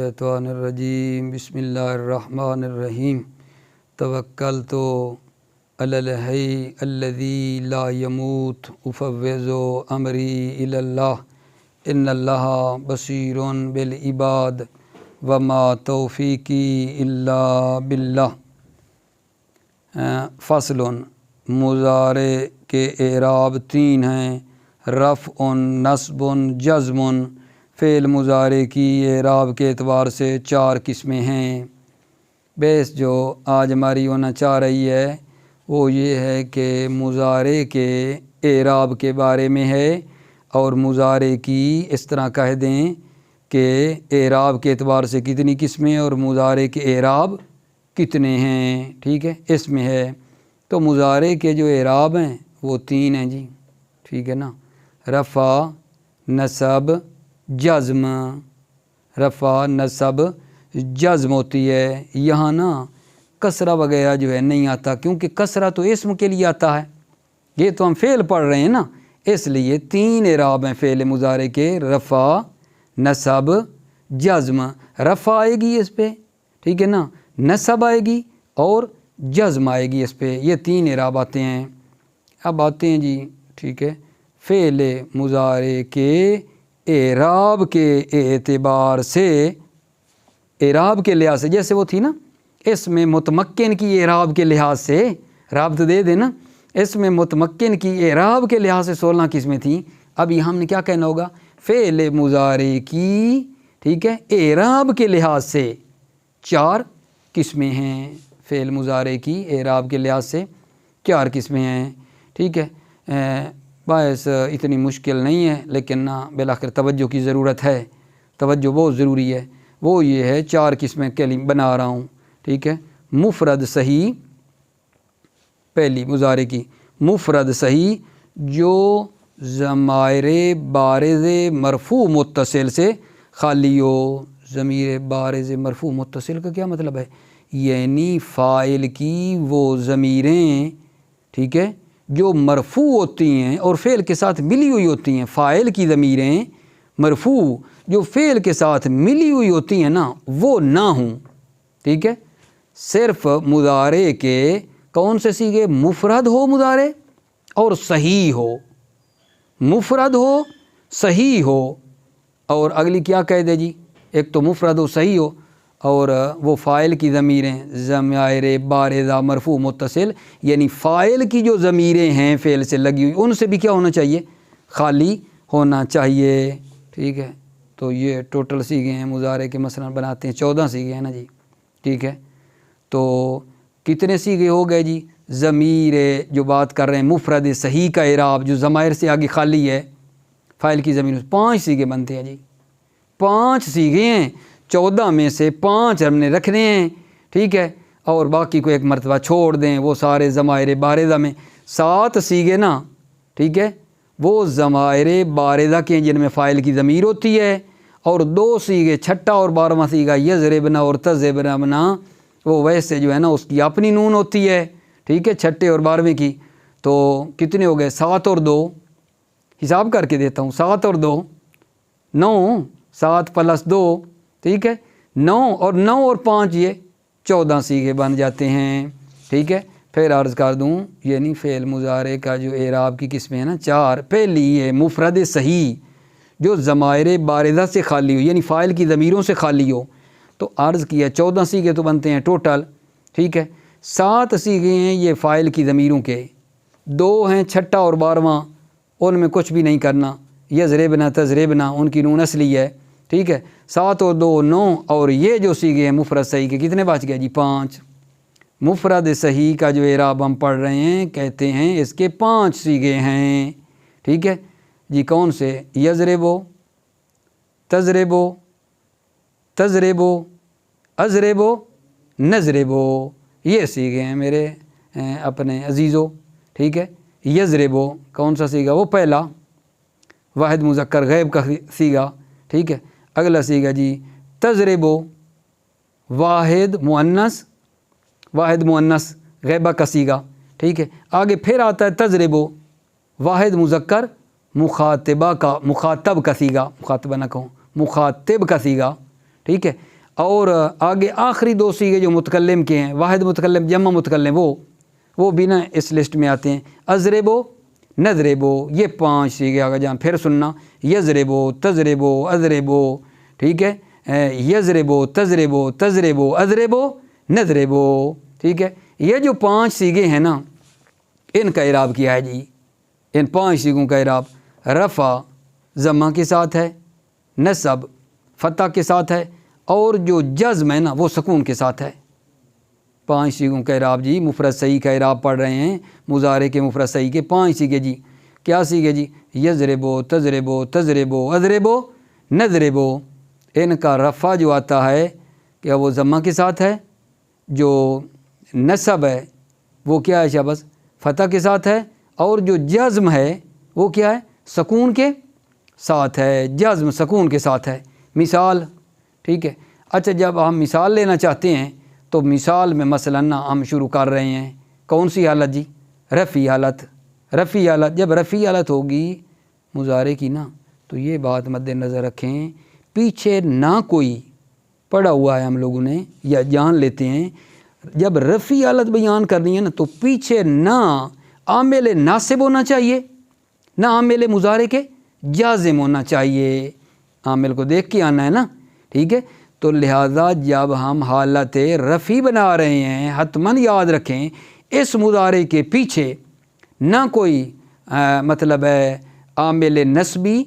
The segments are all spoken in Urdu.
الشیطان الرجیم بسم اللہ الرحمن الرحیم توکلت علی الحی الذی لا یموت افوض امری الی اللہ ان اللہ بصیر بالعباد وما توفیقی الا باللہ۔ فصل مضارع کے اعراب تین ہیں: رفع، نصب، جزم۔ فعل مضارع کی اعراب کے اعتبار سے چار قسمیں ہیں۔ بیس جو آج ہماری ہونا چاہ رہی ہے وہ یہ ہے کہ مضارع کے اعراب کے بارے میں ہے، اور مضارع کی اس طرح کہہ دیں کہ اعراب کے اعتبار سے کتنی قسمیں اور مضارع کے اعراب کتنے ہیں، ٹھیک ہے، اس میں ہے۔ تو مضارع کے جو اعراب ہیں وہ تین ہیں جی، ٹھیک ہے نا، رفع، نصب، جزم۔ رفع، نصب، جزم ہوتی ہے۔ یہاں نا کسرہ وغیرہ جو ہے نہیں آتا، کیونکہ کسرہ تو اسم کے لیے آتا ہے، یہ تو ہم فعل پڑھ رہے ہیں نا، اس لیے تین اعراب ہیں فعل مضارع کے: رفع، نصب، جزم۔ رفع آئے گی اس پہ، ٹھیک ہے نا، نصب آئے گی اور جزم آئے گی اس پہ، یہ تین اعراب آتے ہیں۔ اب آتے ہیں جی، ٹھیک ہے، فعل مضارع کے اعراب کے اعتبار سے، اعراب کے لحاظ سے، جیسے وہ تھی نا اس میں متمکن کی اعراب کے لحاظ سے، رابط دے دینا، اس میں متمکن کی اعراب کے لحاظ سے 16 قسمیں تھیں۔ اب یہ ہم نے کیا کہنا ہوگا؟ فعل مضارع کی، ٹھیک ہے، اعراب کے لحاظ سے 4 قسمیں ہیں۔ فعل مضارع کی اعراب کے لحاظ سے 4 قسمیں ہیں، ٹھیک ہے۔ باعث اتنی مشکل نہیں ہے، لیکن نا بالآخر توجہ کی ضرورت ہے، توجہ بہت ضروری ہے۔ وہ یہ ہے 4 قسمیں بنا رہا ہوں، ٹھیک ہے۔ مفرد صحیح، پہلی مضارع کی مفرد صحیح جو ضمائر بارز مرفوع متصل سے خالی ہو۔ ضمیر بارز مرفوع متصل کا کیا مطلب ہے؟ یعنی فاعل کی وہ ضمیریں، ٹھیک ہے، جو مرفوع ہوتی ہیں اور فعل کے ساتھ ملی ہوئی ہوتی ہیں۔ فاعل کی ضمیریں مرفوع جو فعل کے ساتھ ملی ہوئی ہوتی ہیں نا، وہ نہ ہوں، ٹھیک ہے۔ صرف مضارع کے کون سے صیغے؟ مفرد ہو مضارع اور صحیح ہو، مفرد ہو صحیح ہو، اور اگلی کیا کہہ دے جی، ایک تو مفرد ہو صحیح ہو، اور وہ فاعل کی ضمیریں ضمائر بارزہ مرفوع متصل، یعنی فاعل کی جو ضمیریں ہیں فعل سے لگی ہوئی، ان سے بھی کیا ہونا چاہیے؟ خالی ہونا چاہیے، ٹھیک ہے۔ تو یہ ٹوٹل صیغے ہیں مضارع کے، مثلا بناتے ہیں 14 صیغے ہیں نا جی، ٹھیک ہے۔ تو کتنے صیغے ہو گئے جی؟ ضمیر جو بات کر رہے ہیں مفرد صحیح کا اعراب جو ضمائر سے آگے خالی ہے، فاعل کی ضمیر، 5 صیغے بنتے ہیں جی، 5 صیغے ہیں، 14 میں سے 5 ہم نے رکھنے ہیں، ٹھیک ہے، اور باقی کو ایک مرتبہ چھوڑ دیں، وہ سارے ضمائر بارزہ میں 7 صیغے نا، ٹھیک ہے، وہ ضمائر بارزہ کے ہیں جن میں فاعل کی ضمیر ہوتی ہے، اور 2 صیغے، چھٹا اور 12واں صیغہ یضربنا اور تضربنا، وہ ویسے جو ہے نا اس کی اپنی نون ہوتی ہے، ٹھیک ہے، چھٹے اور 12ویں کی۔ تو کتنے ہو گئے؟ 7 اور 2، حساب کر کے دیتا ہوں، 7 اور 2 9، 7 + 2، ٹھیک ہے، 9 اور 9 اور 5 یہ 14 صیغے بن جاتے ہیں، ٹھیک ہے۔ پھر عرض کر دوں، یعنی فعل مضارع کا جو اعراب کی قسمیں ہیں نا 4، پہلی یہ مفرد صحیح جو ضمائر بارزہ سے خالی ہو، یعنی فاعل کی ضمیروں سے خالی ہو، تو عرض کیا 14 صیغے تو بنتے ہیں ٹوٹل، ٹھیک ہے۔ 7 صیغے ہیں یہ فاعل کی ضمیروں کے، 2 ہیں چھٹا اور 12واں، ان میں کچھ بھی نہیں کرنا، یضربنا تضربنا ان کی نون اصلی ہے، ٹھیک ہے۔ 7 اور 2 9، اور یہ جو صیغے ہیں مفرد صحیح کے کتنے بچ گئے جی؟ 5۔ مفرد صحیح کا جو اعراب ہم پڑھ رہے ہیں کہتے ہیں اس کے 5 صیغے ہیں، ٹھیک ہے جی۔ کون سے؟ یضربو، تضربو، تضربو، اضربو، نضربو، یہ صیغے ہیں میرے اپنے عزیزو، ٹھیک ہے۔ یضربو کون سا صیغہ؟ وہ پہلا واحد مذکر غیب کا صیغہ، ٹھیک ہے۔ اگلا صیغہ جی تضربو، واحد مؤنث، واحد مؤنث غیبہ کا صیغہ، ٹھیک ہے۔ آگے پھر آتا ہے تضربو، واحد مذکر مخاطبہ کا، مخاطب کا صیغہ، مخاطبہ نہ کہوں، مخاطب کا صیغہ، ٹھیک ہے۔ اور آگے آخری دو سیغے جو متکلم کے ہیں، واحد متکلم جمع متکلم، وہ بھی نا اس لسٹ میں آتے ہیں۔ اضربو، نضربو، یہ 5 سیغے آگے جان پھر سننا، یضربو، تضربو، اضربو، ٹھیک ہے، یضربو، تضربو، تضربو، اضربو، نضربو، ٹھیک ہے۔ یہ جو 5 سیغے ہیں نا، ان کا اعراب کیا ہے جی؟ ان 5 سیغوں کا اعراب رفع ضمہ کے ساتھ ہے، نصب فتح کے ساتھ ہے، اور جو جزم ہے نا وہ سکون کے ساتھ ہے۔ 5 سیغوں کا اعراب جی، مفرد صحیح کا اعراب پڑھ رہے ہیں، مضارع کے مفرد صحیح کے 5 سیغے جی۔ کیا سیغے جی؟ یضربو، تضربو، تضربو، اضربو، نضربو۔ ان کا رفع جو آتا ہے کیا وہ ضمہ کے ساتھ ہے، جو نصب ہے وہ کیا ہے شاباش فتح کے ساتھ ہے، اور جو جزم ہے وہ کیا ہے سکون کے ساتھ ہے، جزم سکون کے ساتھ ہے۔ مثال، ٹھیک ہے۔ اچھا جب ہم مثال لینا چاہتے ہیں تو مثال میں مثلا نا ہم شروع کر رہے ہیں کون سی حالت جی؟ رفعی حالت۔ رفعی حالت، جب رفعی حالت ہوگی مضارع کی نا، تو یہ بات مد نظر رکھیں، پیچھے نہ کوئی پڑھا ہوا ہے ہم لوگوں نے یا جان لیتے ہیں، جب رفعی حالت بیان کرنی ہے نا تو پیچھے نہ عامل ناصب ہونا چاہیے، نہ عامل مضارع کے جازم ہونا چاہیے، عامل کو دیکھ کے آنا ہے نا، ٹھیک ہے۔ تو لہٰذا جب ہم حالت رفعی بنا رہے ہیں حتماً یاد رکھیں اس مضارع کے پیچھے نہ کوئی مطلب ہے عامل نسبی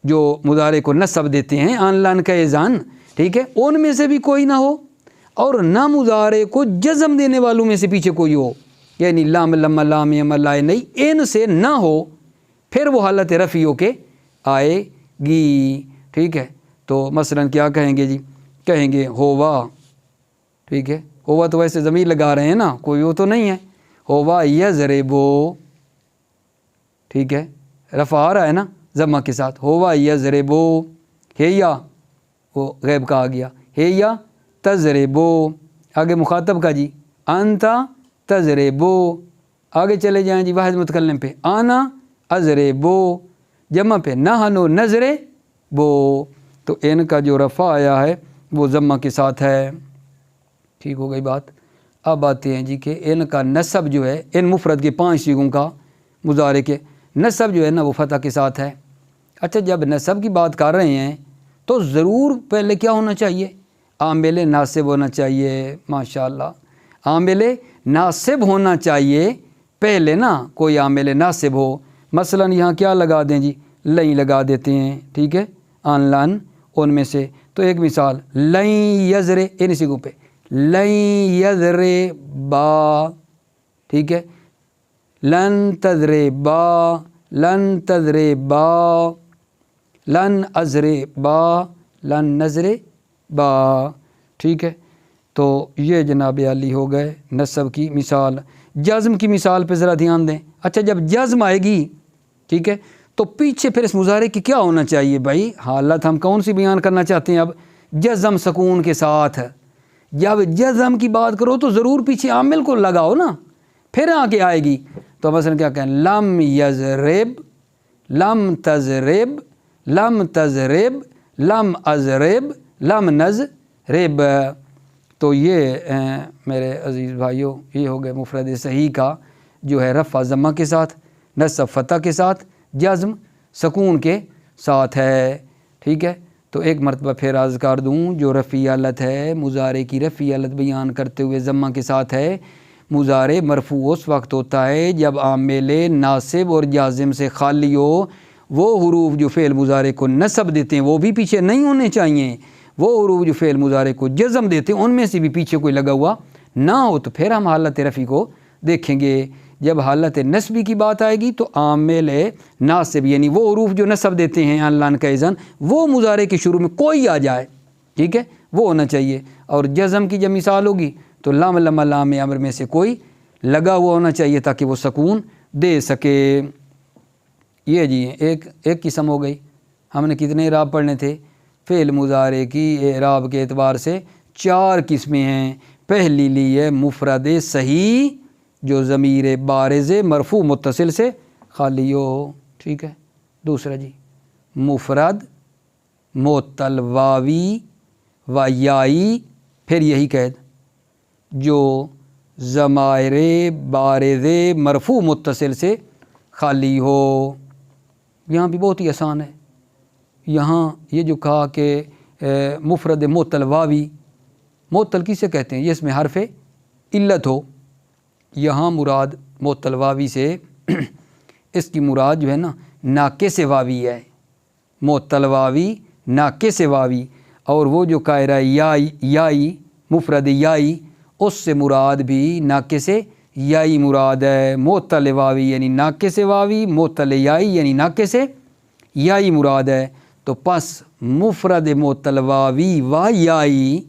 جو مضارع کو نصب دیتے ہیں آن لان کا ایزان، ٹھیک ہے، ان میں سے بھی کوئی نہ ہو، اور نہ مضارع کو جزم دینے والوں میں سے پیچھے کوئی ہو، یعنی لام لما لام یم لائے نہیں، ان سے نہ ہو، پھر وہ حالت رفعی ہو کے آئے گی، ٹھیک ہے۔ تو مثلا کیا کہیں گے جی؟ کہیں گے ہوا، ٹھیک ہے، ہوا تو ویسے ضمیر لگا رہے ہیں نا، کوئی وہ تو نہیں ہے، ہوا یضربو، ٹھیک ہے، رفع آ رہا ہے نا ضمہ کے ساتھ، ہوا یضربو، ہے یا وہ غیب کا آ گیا، ہے یا تضربو، آگے مخاطب کا جی انتا تضربو، آگے چلے جائیں جی واحد متکلم پہ آنا اضربو، جمع پہ نحنو نضربو، تو ان کا جو رفع آیا ہے وہ ضمہ کے ساتھ ہے، ٹھیک ہو گئی بات۔ اب آتے ہیں جی کہ ان کا نصب جو ہے، ان مفرد کے 5 سیغوں کا مضارع کے نصب جو ہے نا وہ فتح کے ساتھ ہے۔ اچھا جب نصب کی بات کر رہے ہیں تو ضرور پہلے کیا ہونا چاہیے؟ عامل ناصب ہونا چاہیے، ماشاءاللہ، عامل ناصب ہونا چاہیے پہلے نا، کوئی عامل ناصب ہو، مثلا یہاں کیا لگا دیں جی؟ لئی لگا دیتے ہیں، ٹھیک ہے، آن لان ان میں سے۔ تو ایک مثال لئی یضرے، ان سیغوں پہ لئی یضرے با، ٹھیک ہے، لن تضرے با، لن تضرے با، لن ازرے با، لن نظرے با، ٹھیک ہے۔ تو یہ جناب عالی ہو گئے نصب کی مثال۔ جزم کی مثال پہ ذرا دھیان دیں۔ اچھا جب جزم آئے گی، ٹھیک ہے، تو پیچھے پھر اس مضارع کی کیا ہونا چاہیے بھائی؟ حالت ہم کون سی بیان کرنا چاہتے ہیں اب؟ جزم سکون کے ساتھ۔ جب جزم کی بات کرو تو ضرور پیچھے عامل کو لگاؤ نا، پھر آگے آئے گی۔ تو مثلا کیا کہیں؟ لم یضرب، لم تضرب، لم تضرب، لم ازرب، لم نضرب۔ تو یہ میرے عزیز بھائیوں یہ ہو گئے مفرد صحیح کا جو ہے رفع ضمہ کے ساتھ، نصب فتح کے ساتھ، جزم سکون کے ساتھ ہے، ٹھیک ہے۔ تو ایک مرتبہ پھر عرض کر دوں، جو رفعی حالت ہے مضارع کی رفعی حالت بیان کرتے ہوئے ضمہ کے ساتھ ہے، مضارع مرفوع اس وقت ہوتا ہے جب عامل ناصب اور جازم سے خالی ہو، وہ حروف جو فعل مضارع کو نصب دیتے ہیں وہ بھی پیچھے نہیں ہونے چاہیے، وہ حروف جو فعل مضارع کو جزم دیتے ہیں ان میں سے بھی پیچھے کوئی لگا ہوا نہ ہو، تو پھر ہم حالت رفعی کو دیکھیں گے۔ جب حالت نصبی کی بات آئے گی تو عامل ناصب یعنی وہ حروف جو نصب دیتے ہیں ان لان کا اذن، وہ مضارع کے شروع میں کوئی آ جائے، ٹھیک ہے، وہ ہونا چاہیے۔ اور جزم کی جب مثال ہوگی تو لام لما لام امر میں سے کوئی لگا ہوا ہونا چاہیے تاکہ وہ سکون دے سکے۔ یہ جی ایک قسم ہو گئی۔ ہم نے کتنے اعراب پڑھنے تھے؟ فعل مضارع کی اعراب کے اعتبار سے 4 قسمیں ہیں۔ پہلی لی ہے مفرد صحیح جو ضمیر بارز مرفوع متصل سے خالی ہو، ٹھیک ہے۔ دوسرا جی مفرد معطل واوی و یائی، پھر یہی قید جو ضمائر بارز مرفوع متصل سے خالی ہو۔ یہاں بھی بہت ہی آسان ہے۔ یہاں یہ جو کہا کہ مفرد معطل واوی، معطل کسے کہتے ہیں؟ یہ اس میں حرف علت ہو۔ یہاں مراد معطل واوی سے اس کی مراد جو ہے نا ناقص واوی ہے، معطل واوی ناقص واوی، اور وہ جو قاعدہ یائی مفرد یائی، اس سے مراد بھی ناقص یائی مراد ہے۔ معطل واوی یعنی ناقص واوی، معطل یائی یعنی ناقص یائی مراد ہے۔ تو پس مفرد معطل واوی و یائی،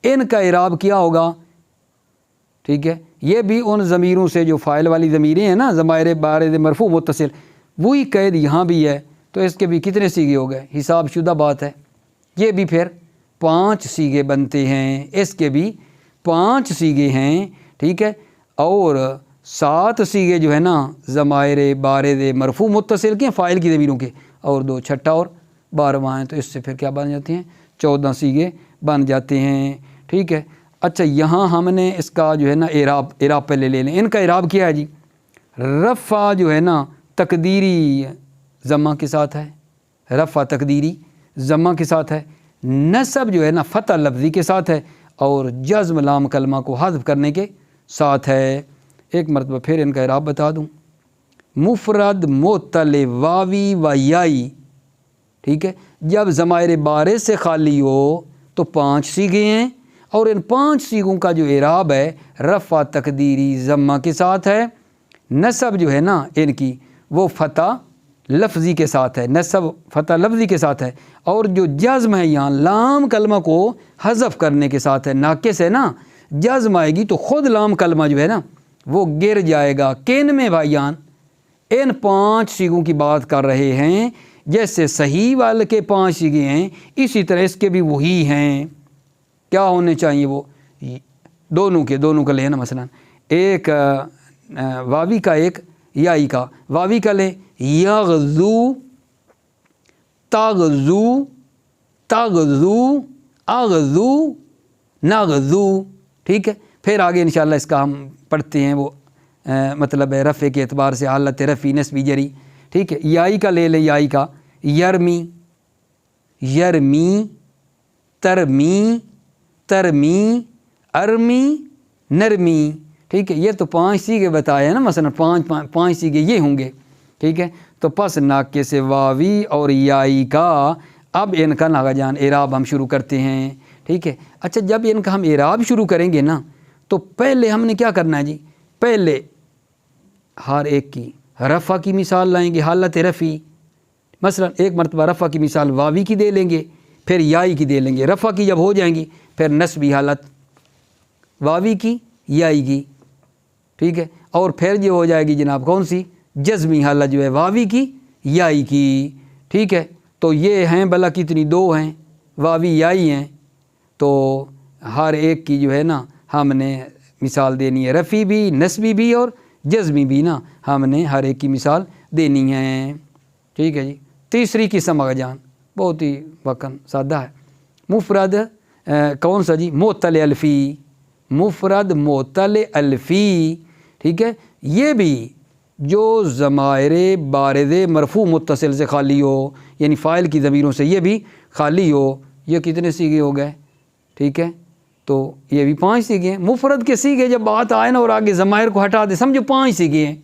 ان کا اعراب کیا ہوگا؟ ٹھیک ہے، یہ بھی ان ضمیروں سے جو فاعل والی ضمیریں ہیں نا، ضمائر بارز مرفوع متصل، وہی قید یہاں بھی ہے۔ تو اس کے بھی کتنے سیغے ہو گئے؟ حساب شدہ بات ہے۔ یہ بھی پھر 5 سیغے بنتے ہیں، اس کے بھی 5 سیغے ہیں، ٹھیک ہے۔ اور 7 سیغے جو ہے نا ضمائر بارز مرفوع متصل کے، فاعل کی ضمیروں کے، اور 2 چھٹا اور 12واں ہیں۔ تو اس سے پھر کیا بن جاتے ہیں؟ 14 سیغے بن جاتے ہیں، ٹھیک ہے۔ اچھا، یہاں ہم نے اس کا جو ہے نا اعراب پہلے لے لیں۔ ان کا اعراب کیا ہے جی؟ رفع جو ہے نا تقدیری ضمہ کے ساتھ ہے، رفع تقدیری ضمہ کے ساتھ ہے، نصب جو ہے نا فتح لفظی کے ساتھ ہے، اور جزم لام کلمہ کو حذف کرنے کے ساتھ ہے۔ ایک مرتبہ پھر ان کا اعراب بتا دوں۔ مفرد معطل واوی و یائی، ٹھیک ہے، جب ضمائر بارز سے خالی ہو تو 5 سیغے ہیں، اور ان 5 سیغوں کا جو اعراب ہے رفع تقدیری ضمہ کے ساتھ ہے، نصب جو ہے نا ان کی وہ فتح لفظی کے ساتھ ہے، نصب فتح لفظی کے ساتھ ہے، اور جو جزم ہے یہاں لام کلمہ کو حذف کرنے کے ساتھ ہے۔ ناقص ہے نا، جزم آئے گی تو خود لام کلمہ جو ہے نا وہ گر جائے گا۔ کن میں بھائیان؟ ان 5 سیغوں کی بات کر رہے ہیں، جیسے صحیح والے کے 5 سیغے ہیں، اسی طرح اس کے بھی وہی ہیں۔ کیا ہونے چاہیے؟ وہ دونوں کا لیں نا، مثلا ایک واوی کا ایک یائی کا۔ واوی کا لیں یغزو تغزو تغزو اغزو نغزو، ٹھیک ہے۔ پھر آگے انشاءاللہ اس کا ہم پڑھتے ہیں، وہ مطلب ہے رفع کے اعتبار سے حالت رفعی نسبی جری، ٹھیک ہے۔ یائی کا لے لیں، یائی کا یرمی یرمی ترمی ترمی ارمی نرمی، ٹھیک ہے۔ یہ تو 5 سیغے بتائے ہیں نا، مثلا 5 سیغے یہ ہوں گے، ٹھیک ہے۔ تو پس ناقص واوی اور یائی کا اب ان کا ناغا جان اعراب ہم شروع کرتے ہیں، ٹھیک ہے۔ اچھا، جب ان کا ہم اعراب شروع کریں گے نا تو پہلے ہم نے کیا کرنا ہے جی؟ پہلے ہر ایک کی رفع کی مثال لائیں گے، حالت رفعی۔ مثلا ایک مرتبہ رفع کی مثال واوی کی دے لیں گے، پھر یائی کی دے لیں گے۔ رفع کی جب ہو جائیں گی پھر نسبی حالت واوی کی یائی کی، ٹھیک ہے۔ اور پھر جو ہو جائے گی جناب کون سی؟ جزمی حالت جو ہے واوی کی یائی کی، ٹھیک ہے۔ تو یہ ہیں بلا کتنی؟ 2 ہیں، واوی یائی ہیں۔ تو ہر ایک کی جو ہے نا ہم نے مثال دینی ہے، رفعی بھی نسبی بھی اور جزمی بھی نا ہم نے ہر ایک کی مثال دینی ہے، ٹھیک ہے جی۔ تیسری قسم آگا جان بہت ہی وقن سادہ ہے، مفرد کون سا جی؟ معطل الفی، مفرد معطل الفی، ٹھیک ہے۔ یہ بھی جو ضمائر بارز مرفوع متصل سے خالی ہو، یعنی فاعل کی ضمیروں سے یہ بھی خالی ہو۔ یہ کتنے سیغے ہو گئے؟ ٹھیک ہے، تو یہ بھی 5 سیغے ہیں۔ مفرد کے سیغے جب بات آئے نا اور آگے ضمائر کو ہٹا دے، سمجھو 5 سیغے ہیں،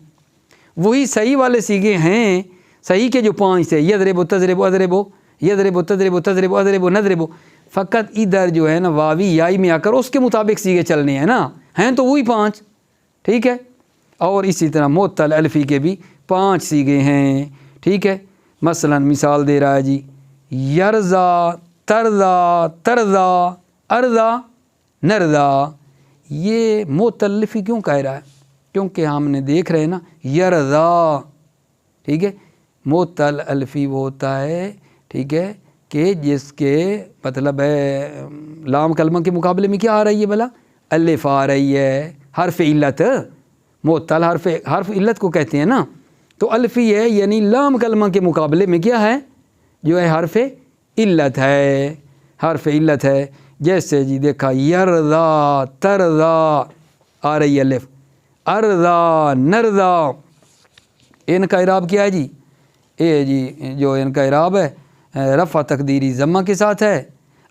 وہی صحیح والے سیغے ہیں۔ صحیح کے جو 5 سے یضرب تضرب اضرب یضرب تضرب تضرب اضرب نضرب، فقط ادھر جو ہے نا واوی یائی میں آ کر اس کے مطابق سیغے چلنے ہیں نا، ہیں تو وہی 5، ٹھیک ہے۔ اور اسی طرح معطل الفی کے بھی 5 سیغے ہیں، ٹھیک ہے۔ مثلا مثال دے رہا ہے جی، یرزا ترزا ترزا ارزا نرزا۔ یہ معطل الفی کیوں کہہ رہا ہے؟ کیونکہ ہم نے دیکھ رہے ہیں نا یرزا، ٹھیک ہے۔ معطل الفی وہ ہوتا ہے، ٹھیک ہے، کہ جس کے مطلب ہے لام کلمہ کے مقابلے میں کیا آ رہی ہے بلا؟ الف آ رہی ہے، حرف علت۔ معطل حرف علت کو کہتے ہیں نا، تو الفی ہے یعنی لام کلمہ کے مقابلے میں کیا ہے؟ جو ہے حرف علت ہے، حرف علت ہے، جیسے جی دیکھا یرضا ترضا آ رہی الف، ارضا نرضا، ان کا اعراب کیا ہے جی؟ اے جی جو ان کا اعراب ہے رفع تقدیری ضمہ کے ساتھ ہے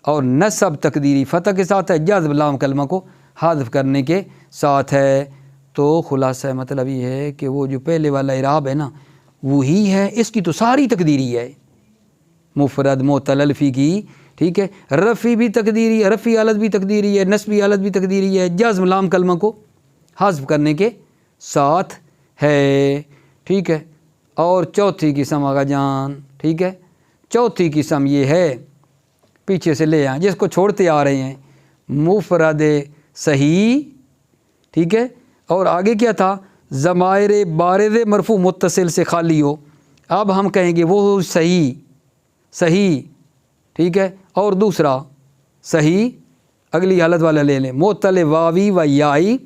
اور نصب تقدیری فتح کے ساتھ ہے، جذب لام کلمہ کو حذف کرنے کے ساتھ ہے۔ تو خلاصہ مطلب یہ ہے کہ وہ جو پہلے والا اعراب ہے نا وہی ہے، اس کی تو ساری تقدیری ہے، مفرد معطل الفی کی، ٹھیک ہے، رفعی بھی تقدیری ہے، رفعی حالت بھی تقدیری ہے، نصبی حالت بھی تقدیری ہے، جزم لام کلمہ کو حذف کرنے کے ساتھ ہے، ٹھیک ہے۔ اور چوتھی قسم آگا جان، ٹھیک ہے، چوتھی قسم یہ ہے، پیچھے سے لے آئیں جس کو چھوڑتے آ رہے ہیں، مفرد صحیح، ٹھیک ہے، اور آگے کیا تھا؟ ضمائر بارز مرفوع متصل سے خالی ہو۔ اب ہم کہیں گے وہ صحیح، صحیح، ٹھیک ہے، اور دوسرا صحیح اگلی حالت والا لے لیں، معطل واوی و یائی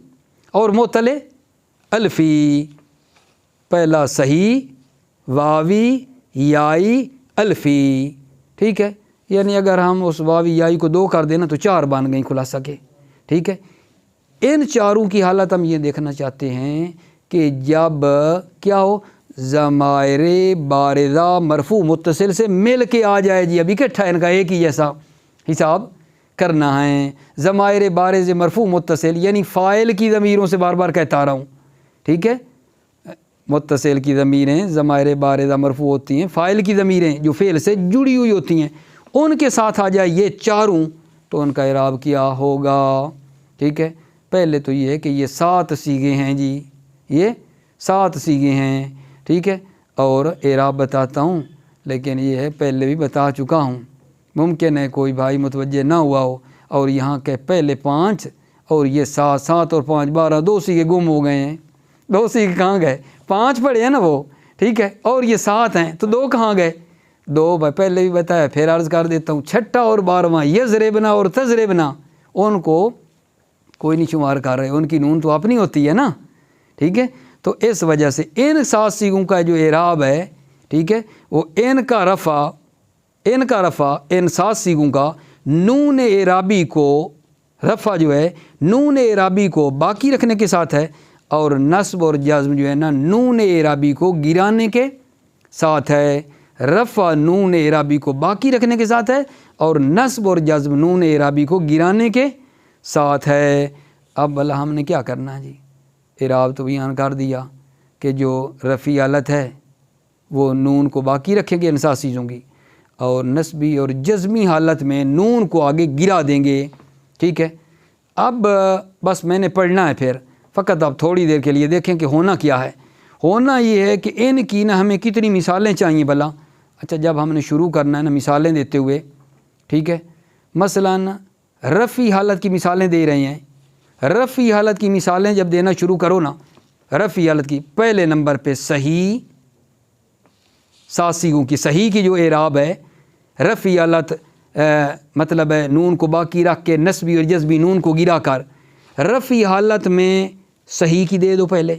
اور معطل الفی۔ پہلا صحیح واوی یائی الفی، ٹھیک ہے، یعنی اگر ہم اس واوی یائی کو 2 کر دینا تو 4 بن گئیں خلاصہ کے، ٹھیک ہے۔ ان چاروں کی حالت ہم یہ دیکھنا چاہتے ہیں کہ جب کیا ہو، ضمائر بارزہ مرفوع متصل سے مل کے آ جائے جی، ابھی اکٹھا ان کا ایک ہی جیسا حساب کرنا ہے۔ ضمائر بارز مرفوع متصل یعنی فاعل کی ضمیروں سے بار بار کہتا آ رہا ہوں، ٹھیک ہے، متصل کی ضمیریں ضمائر بارزہ مرفوع ہوتی ہیں، فاعل کی ضمیریں جو فعل سے جڑی ہوئی ہوتی ہیں ان کے ساتھ آ جائے یہ چاروں تو ان کا اعراب کیا ہوگا، ٹھیک ہے۔ پہلے تو یہ ہے کہ یہ 7 صیغے ہیں جی، یہ 7 صیغے ہیں، ٹھیک ہے، اور اعراب بتاتا ہوں، لیکن یہ ہے پہلے بھی بتا چکا ہوں، ممکن ہے کوئی بھائی متوجہ نہ ہوا ہو، اور یہاں کے پہلے 5 اور یہ 7 7 اور 5 12 2 صیغے گم ہو گئے ہیں، 2 صیغے کہاں گئے؟ 5 پڑھے ہیں نا وہ، ٹھیک ہے، اور یہ 7 ہیں تو 2 کہاں گئے؟ 2 بھائی پہلے بھی بتایا، پھر عرض کر دیتا ہوں، 6 اور 12واں یضربنا اور تضربنا ان کو کوئی نہیں شمار کر رہے، ان کی نون تو اپنی ہوتی ہے نا، ٹھیک ہے۔ تو اس وجہ سے ان 7 صیغوں کا جو اعراب ہے، ٹھیک ہے، وہ ان کا رفع ان 7 صیغوں کا نون اعرابی کو رفع جو ہے نون اعرابی کو باقی رکھنے کے ساتھ ہے، اور نصب اور جزم جو ہے نا نون اعرابی کو گرانے کے ساتھ ہے۔ رفع نون اعرابی کو باقی رکھنے کے ساتھ ہے اور نصب اور جزم نون اعرابی کو گرانے کے ساتھ ہے۔ اب بھلا ہم نے کیا کرنا ہے جی؟ اعراب تو بیان کر دیا کہ جو رفعی حالت ہے وہ نون کو باقی رکھیں گے ان 7 چیزوں کی، اور نصبی اور جزمی حالت میں نون کو آگے گرا دیں گے، ٹھیک ہے۔ اب بس میں نے پڑھنا ہے، پھر فقط اب تھوڑی دیر کے لیے دیکھیں کہ ہونا کیا ہے۔ ہونا یہ ہے کہ ان کی نا ہمیں کتنی مثالیں چاہیے بھلا؟ اچھا جب ہم نے شروع کرنا ہے نا مثالیں دیتے ہوئے، ٹھیک ہے، مثلاً رفعی حالت کی مثالیں دے رہے ہیں، رفعی حالت کی مثالیں جب دینا شروع کرو نا، رفعی حالت کی پہلے نمبر پہ صحیح 7 صیغوں کی صحیح کی جو اعراب ہے، رفعی حالت مطلب ہے نون کو باقی رکھ کے نصبی اور جزبی نون کو گرا کر رفعی حالت میں صحیح کی دے دو پہلے،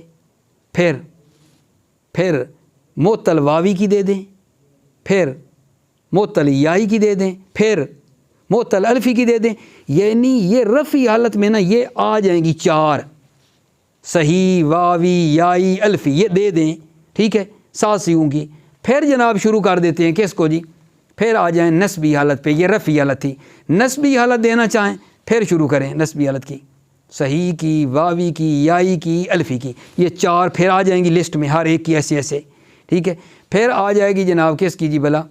پھر معطل واوی کی دے دیں، پھر معطل یائی کی دے دیں، پھر معطل الفی کی دے دیں، یعنی یہ رفعی حالت میں نا یہ آ جائیں گی 4 صحیح واوی یائی الفی یہ دے دیں، ٹھیک ہے، 7 صیغوں کی۔ پھر جناب شروع کر دیتے ہیں کس کو جی؟ پھر آ جائیں نصبی حالت پہ، یہ رفعی حالت تھی، نصبی حالت دینا چاہیں پھر شروع کریں نصبی حالت کی، صحیح کی، واوی کی، یائی کی، الفی کی، یہ 4 پھر آ جائیں گی لسٹ میں ہر ایک کی ایسے ایسے، ٹھیک ہے۔ پھر آ جائے گی جناب کس کی جی بھلا؟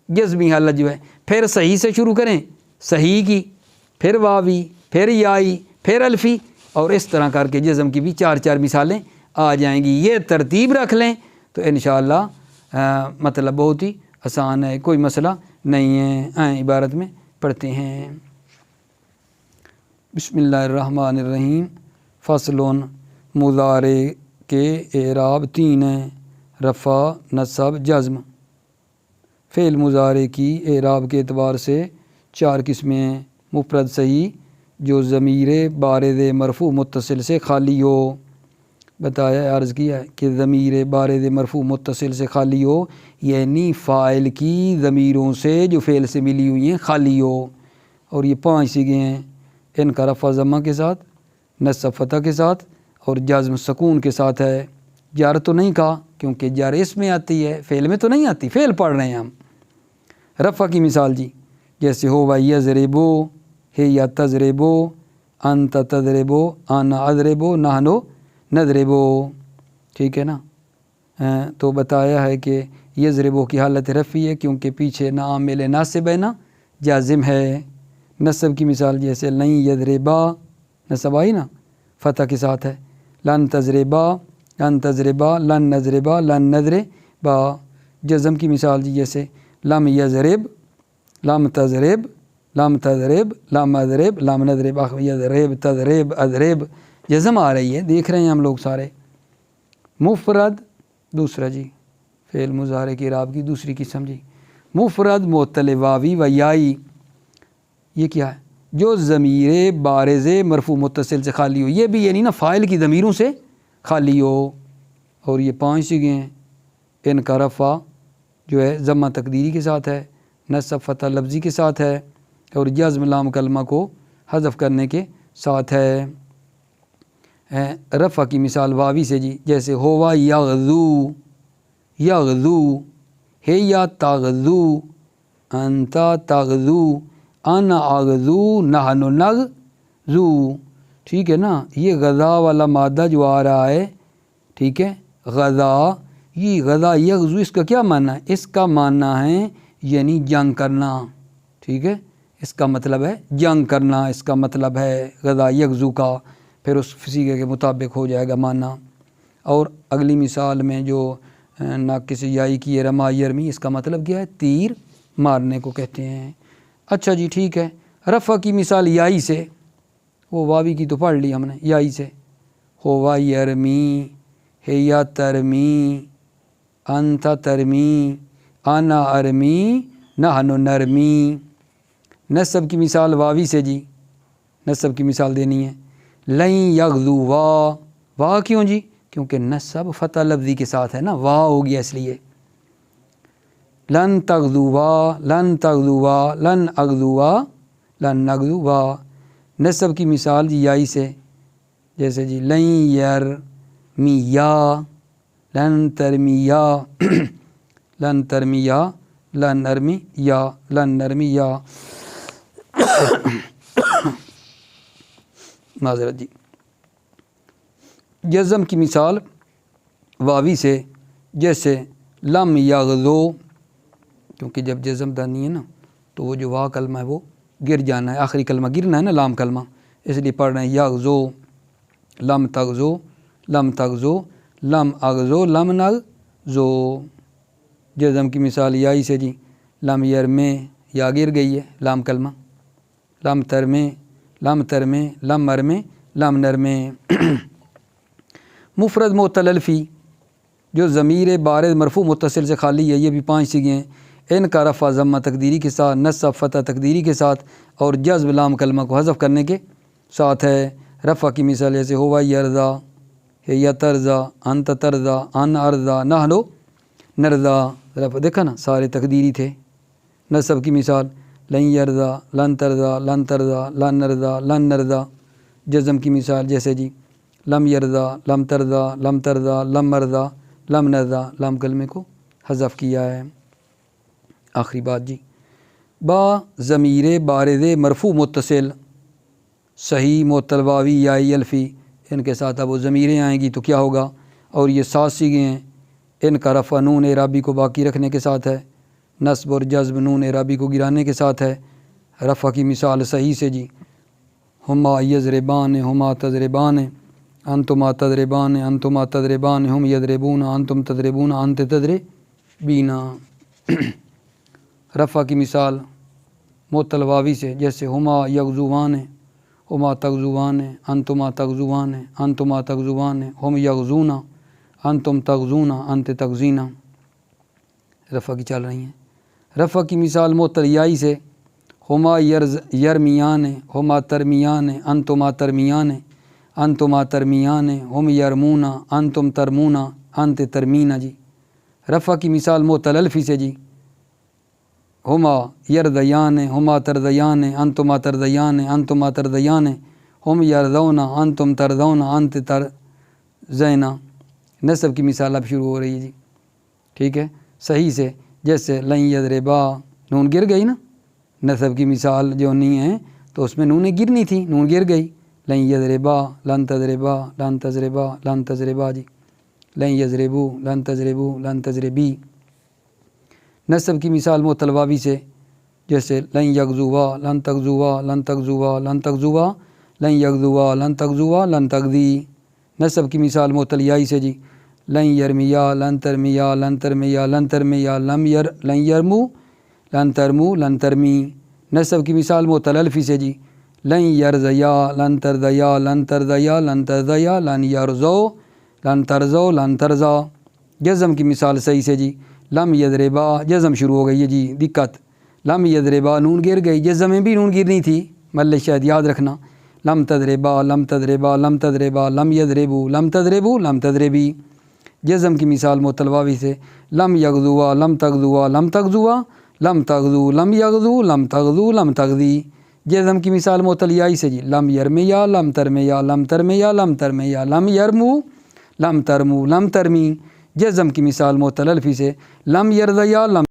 جزمی حالت جو ہے، پھر صحیح سے شروع کریں، صحیح کی، پھر واوی، پھر یائی، پھر الفی، اور اس طرح کر کے جزم کی بھی 4 مثالیں آ جائیں گی۔ یہ ترتیب رکھ لیں تو انشاءاللہ مطلب بہت ہی آسان ہے، کوئی مسئلہ نہیں ہے۔ عبارت میں پڑھتے ہیں، بسم اللہ الرحمن الرحیم۔ فصل، مضارع کے اعراب 3 ہیں، رفع، نصب، جزم۔ فعل مضارع کی اعراب کے اعتبار سے 4 قسمیں ہیں، مفرد صحیح جو ضمیر بارز مرفوع متصل سے خالی ہو، بتایا عرض کیا ہے کہ ضمیر بارز مرفوع متصل سے خالی ہو یعنی فاعل کی ضمیروں سے جو فعل سے ملی ہوئی ہیں خالی ہو۔ اور یہ 5 سیغے ہیں، ان کا رفع ضمہ کے ساتھ، نصب فتح کے ساتھ اور جزم سکون کے ساتھ ہے۔ جر تو نہیں کہا کیونکہ جر اس میں آتی ہے، فعل میں تو نہیں آتی، فعل پڑھ رہے ہیں ہم۔ رفع کی مثال جی جیسے ہو و یضربو، ہے یا تضربو، انت تضربو، انا اضربو، نحنو نضربو، ٹھیک ہے نا۔ تو بتایا ہے کہ یضربو کی حالت رفعی ہے کیونکہ پیچھے نہ عامل ناصب ہے نہ جازم ہے۔ نصب کی مثال جیسے لن یضربا، نصب آئی نا، فتح کے ساتھ ہے۔ لن تضربا، لن تضربا، لن نضربا، لن نضربا۔ جزم کی مثال جی جیسے لم یضرب، لم تضرب، لم تضرب، لم اضرب، لم نضرب، یضرب، تضرب، اضرب، جزم آ رہی ہے، دیکھ رہے ہیں ہم لوگ سارے۔ مفرد دوسرا جی فعل مضارع کی اعراب کی دوسری قسم جی، مفرد معطل واوی و یائی، یہ کیا ہے؟ جو ضمیر بارز مرفوع متصل سے خالی ہو، یہ بھی یعنی نا فاعل کی ضمیروں سے خالی ہو، اور یہ 5 سیغے ہیں۔ ان کا رفع جو ہے ضمہ تقدیری کے ساتھ ہے، نصب فتح لفظی کے ساتھ ہے اور جزم لام کلمہ کو حذف کرنے کے ساتھ ہے۔ رفع کی مثال واوی سے جی جیسے ہوا یغزو، یغزو، ہے یا تغزو، انتا تغزو، انا اغزو، نحن نغزو، ٹھیک ہے نا۔ یہ غزا والا مادہ جو آ رہا ہے، ٹھیک ہے، غزا، یہ غزا یغزو، اس کا کیا معنی ہے؟ اس کا معنی ہے یعنی جنگ کرنا، ٹھیک ہے، اس کا مطلب ہے جنگ کرنا، اس کا مطلب ہے غزا یغزو کا، پھر اس صیغے کے مطابق ہو جائے گا معنی۔ اور اگلی مثال میں جو ناقص یائی کی رما یرمی، اس کا مطلب کیا ہے؟ تیر مارنے کو کہتے ہیں۔ اچھا جی ٹھیک ہے، رفع کی مثال یائی سے، وہ واوی کی تو پڑھ لی ہم نے، یائی سے ہوا یرمی، ہے یا ترمی، انت ترمی، انا ارمی، نحن نرمی۔ نصب کی مثال واوی سے جی، نصب کی مثال دینی ہے لن یغزوا، وا کیوں جی؟ کیونکہ نصب فتح لفظی کے ساتھ ہے نا، وا ہو گیا اس لیے۔ لن تغزوا، لن تغزوا، لن اغزوا، لن نغزوا۔ نصب کی مثال جی یائی سے جیسے جی لن یرمیا، لن ترمیا، لن ترمیا، لن نرمیا، لن نرمیا، معذرت جی۔ جزم کی مثال واوی سے جیسے لم یغزو، کیونکہ جب جزم دانی ہے نا تو وہ جو وا کلمہ ہے وہ گر جانا ہے، آخری کلمہ گرنا ہے نا لام کلمہ، اس لیے پڑھ رہے ہیں یغزو، لم تغزو، لم تغزو، لم اغزو، لم نغزو۔ جزم کی مثال یائی سے جی لم یرمے، یا گر گئی ہے لام کلمہ، لم ترمے، لم ترمے، لم مرمے، لم نرمے۔ مفرد معطل الفی جو ضمیر بارز مرفوع متصل سے خالی ہے، یہ بھی 5 سیغے ہیں۔ ان کا رفع ضمہ تقدیری کے ساتھ، نصب فتح تقدیری کے ساتھ اور جزم لام کلمہ کو حذف کرنے کے ساتھ ہے۔ رفع کی مثال جیسے ہوا یرضا، ہے یا ترضا، انت ترضا، ان ارضا، نحن نرضا۔ رفع دیکھا نا سارے تقدیری تھے۔ نصب کی مثال لن یرضا، لن ترضا، لن ترضا، لن نرضا، لن نرضا۔ جزم کی مثال جیسے جی لم یرضا، لم ترضا، لم ترضا، لم مرضا، لم نرضا، لام کلمے کو حذف کیا ہے۔ آخری بات جی با ضمیر بارز مرفوع متصل صحیح معطل واوی یائی الفی، ان کے ساتھ اب وہ ضمیریں آئیں گی تو کیا ہوگا؟ اور یہ 7 سیغے ہیں۔ ان کا رفع نون اعرابی کو باقی رکھنے کے ساتھ ہے، نصب اور جزم نون اعرابی کو گرانے کے ساتھ ہے۔ رفع کی مثال صحیح سے جی ہما یضربان، ہما تضربان، انتما تضربان، انتما تضربان، ہم یضربون، انتم تضربون، انت تضربین۔ رفع کی مثال معطل واوی سے جیسے ہما یغزوان، ہما تغزوان، انتما تغزوان، انتما تغزوان، ہم یغزون، انتم تغزون، انت تغزین۔ رفع کی چل رہی ہیں۔ رفع کی مثال معطل یائی سے ہما یرمیان، ہما ترمیان، انتما ترمیان، انتما ترمیان، ہم یرمون، انتم ترمون، انت ترمین جی۔ رفع کی مثال معطل الفی سے جی ہما یردیان ہما تردیان انتما تردیان انتما تردیان ہم یردون انتم تردون انت ترزینا۔ نصب کی مثال اب شروع ہو رہی ہے جی، ٹھیک ہے، صحیح سے، جیسے لن یضربا نون گر گئی نا، نصب کی مثال جو نہیں ہے تو اس میں نونیں گرنی تھی، نون گر گئی، لن یضربا لن تضربا لن تضربا لن تضربا جی، لن یضربو لن تضربو لن تضربی۔ نصب کی مثال معطل واوی سے، جیسے لن یغزوا لن تغزوا لن تغزوا لن تغزوا لن یغزوا لن تغزوا لن تغزی۔ نصب کی مثال معطل یائی سے جی، لن یرمیا لن ترمیا لن ترمیا لن ترمیا لن یرمو لن ترمو لن ترمی۔ نصب کی مثال معطل الفی سے جی، لن یرزیا لن ترزیا لن ترزیا لن ترزیا لن یرزو لن ترزو لن ترزا۔ جزم کی مثال صحیح سے جی، لم یضربا جزم شروع ہو گئی ہے جی، دقت، لم یضربا نون گر گئی، جزم میں بھی نون گرنی تھی، مل شاید یاد رکھنا، لم تضربا لم تضربا لم تضربا لم یضربو لم تضربو لم تضربی۔ جزم کی مثال معطل واوی سے، لم یغزوا لم تغزوا لم تغزوا لم تغزو لم یغزو لم تغزو لم تغزی۔ جزم کی مثال معطل یائی سے جی، لم یرمیا لم ترمیا لم ترمیا لم ترمیا لم یرمو لم ترمو لم ترمی۔ جزم کی مثال معطل الفی سے، لم یرزیا لم